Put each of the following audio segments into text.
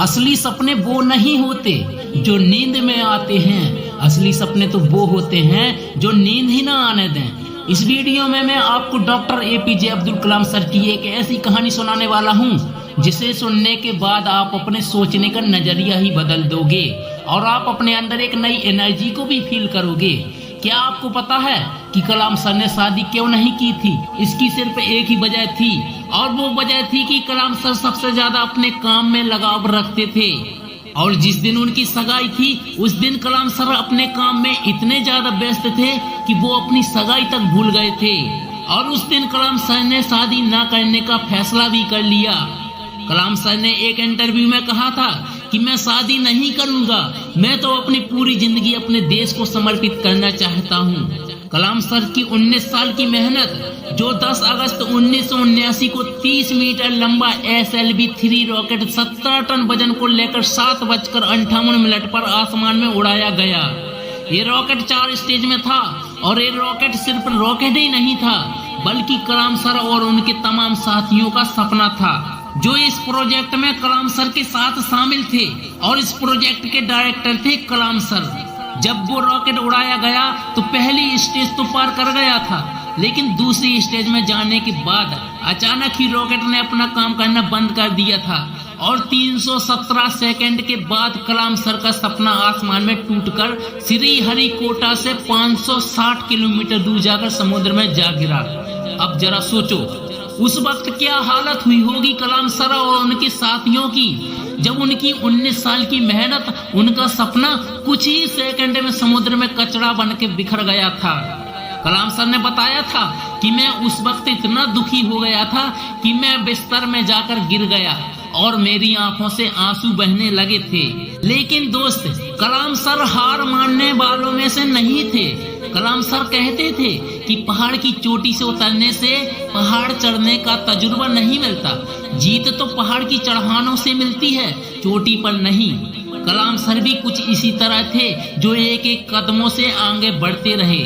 असली सपने वो नहीं होते जो नींद में आते हैं, असली सपने तो वो होते हैं जो नींद ही ना आने दें। इस वीडियो में मैं आपको doctor APJ Abdul Kalam sir की एक ऐसी कहानी सुनाने वाला हूँ जिसे सुनने के बाद आप अपने सोचने का नजरिया ही बदल दोगे और आप अपने अंदर एक नई एनर्जी को भी फील करोगे। क्या आपको पता है कि कलाम सर ने शादी क्यों नहीं की थी? इसकी सिर्फ एक ही वजह थी और वो वजह थी कि कलाम सर सबसे ज्यादा अपने काम में लगाव रखते थे और जिस दिन उनकी सगाई थी उस दिन कलाम सर अपने काम में इतने ज्यादा व्यस्त थे कि वो अपनी सगाई तक भूल गए थे और उस दिन कलाम सर ने शादी न करने का फैसला भी कर लिया। कलाम सर ने एक इंटरव्यू में कहा था कि मैं शादी नहीं करूंगा, मैं तो अपनी पूरी जिंदगी अपने देश को समर्पित करना चाहता हूं। कलाम सर की 19 साल की मेहनत जो 10 अगस्त 1979 को 30 मीटर लंबा SLV-3 रॉकेट 17 टन वजन को लेकर 7:58 पर आसमान में उड़ाया गया। ये रॉकेट 4 स्टेज में था और ये रॉकेट सिर्फ रॉकेट ही नहीं था बल्कि कलाम सर और उनके तमाम साथियों का सपना था जो इस प्रोजेक्ट में कलाम सर के साथ शामिल थे और इस प्रोजेक्ट के डायरेक्टर थे कलाम सर। जब वो रॉकेट उड़ाया गया तो पहली स्टेज तो पार कर गया था, लेकिन दूसरी स्टेज में जाने के बाद अचानक ही रॉकेट ने अपना काम करना बंद कर दिया था और 317 सेकंड के बाद कलाम सर का सपना आसमान में टूटकर श्रीहरिकोटा से 560 किलोमीटर दूर जाकर समुद्र में जा गिरा। अब जरा सोचो उस वक्त क्या हालत हुई होगी कलाम सर और उनके साथियों की जब उनकी 19 साल की मेहनत, उनका सपना कुछ ही सेकंड में समुद्र में कचरा बन के बिखर गया था। कलाम सर ने बताया था कि मैं उस वक्त इतना दुखी हो गया था कि मैं बिस्तर में जाकर गिर गया और मेरी आंखों से आंसू बहने लगे थे। लेकिन दोस्त, कलाम सर हार मानने वालों में से नहीं थे। कलाम सर कहते थे कि पहाड़ की चोटी से उतरने से पहाड़ चढ़ने का तजुर्बा नहीं मिलता, जीत तो पहाड़ की चढ़ानों से मिलती है, चोटी पर नहीं। कलाम सर भी कुछ इसी तरह थे जो एक एक कदमों से आगे बढ़ते रहे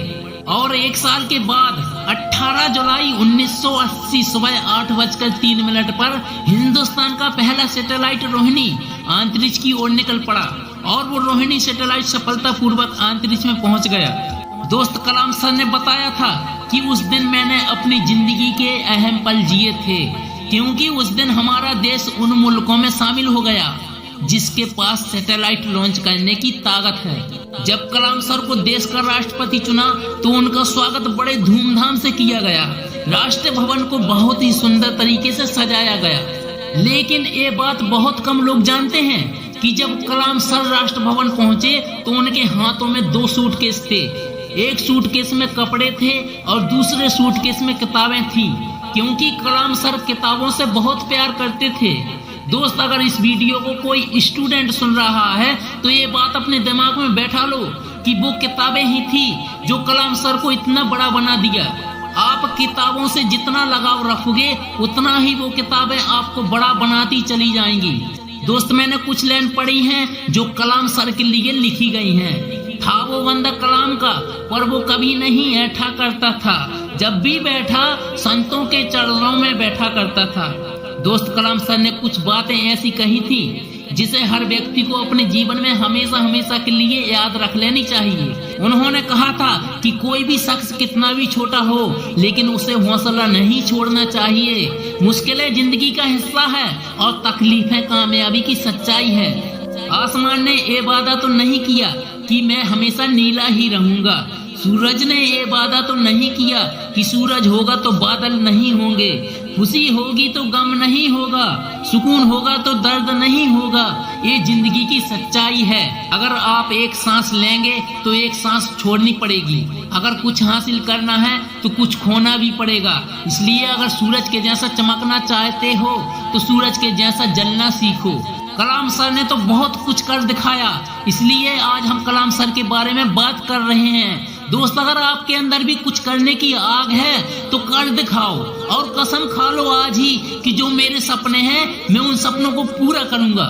और 1 साल के बाद 18 जुलाई 1980 सुबह 8:03 पर हिंदुस्तान का पहला सैटेलाइट रोहिणी अंतरिक्ष की ओर निकल पड़ा और वो रोहिणी सैटेलाइट सफलतापूर्वक अंतरिक्ष में पहुंच गया। दोस्त, कलाम सर ने बताया था कि उस दिन मैंने अपनी जिंदगी के अहम पल जिए थे क्योंकि उस दिन हमारा देश उन मुल्कों में शामिल हो गया जिसके पास सैटेलाइट लॉन्च करने की ताकत है। जब कलाम सर को देश का राष्ट्रपति चुना तो उनका स्वागत बड़े धूमधाम से किया गया। राष्ट्रीय भवन को बहुत ही सुंदर तरीके से सजाया गया। लेकिन ये बात बहुत कम लोग जानते हैं कि जब कलाम सर राष्ट्र भवन पहुंचे तो उनके हाथों में 2 सूटकेस थे। एक सूटकेस में कपड़े थे और दूसरे सूटकेस में किताबें थी क्योंकि कलाम सर किताबों से बहुत प्यार करते थे। दोस्त, अगर इस वीडियो को कोई स्टूडेंट सुन रहा है तो ये बात अपने दिमाग में बैठा लो कि वो किताबें ही थी जो कलाम सर को इतना बड़ा बना दिया। आप किताबों से जितना लगाव रखोगे उतना ही वो किताबें आपको बड़ा बनाती चली जाएंगी। दोस्त, मैंने कुछ लाइन पढ़ी हैं जो कलाम सर के लिए लिखी गई हैं। था वो बंदा कलाम का पर वो कभी नहीं ऐठा करता था, जब भी बैठा संतों के चरणों में बैठा करता था। दोस्त, कलाम सर ने कुछ बातें ऐसी कही थी जिसे हर व्यक्ति को अपने जीवन में हमेशा हमेशा के लिए याद रख लेनी चाहिए। उन्होंने कहा था कि कोई भी शख्स कितना भी छोटा हो लेकिन उसे हौसला नहीं छोड़ना चाहिए। मुश्किलें जिंदगी का हिस्सा है और तकलीफें कामयाबी की सच्चाई है। आसमान ने ये वादा तो नहीं किया कि मैं हमेशा नीला ही रहूंगा, सूरज ने ये वादा तो नहीं किया कि सूरज होगा तो बादल नहीं होंगे, खुशी होगी तो गम नहीं होगा, सुकून होगा तो दर्द नहीं होगा। ये जिंदगी की सच्चाई है। अगर आप एक सांस लेंगे तो एक सांस छोड़नी पड़ेगी, अगर कुछ हासिल करना है तो कुछ खोना भी पड़ेगा। इसलिए अगर सूरज के जैसा चमकना चाहते हो तो सूरज के जैसा जलना सीखो। कलाम सर ने तो बहुत कुछ कर दिखाया, इसलिए आज हम कलाम सर के बारे में बात कर रहे हैं। दोस्त, अगर आपके अंदर भी कुछ करने की आग है तो कर दिखाओ और कसम खा लो आज ही कि जो मेरे सपने हैं मैं उन सपनों को पूरा करूंगा।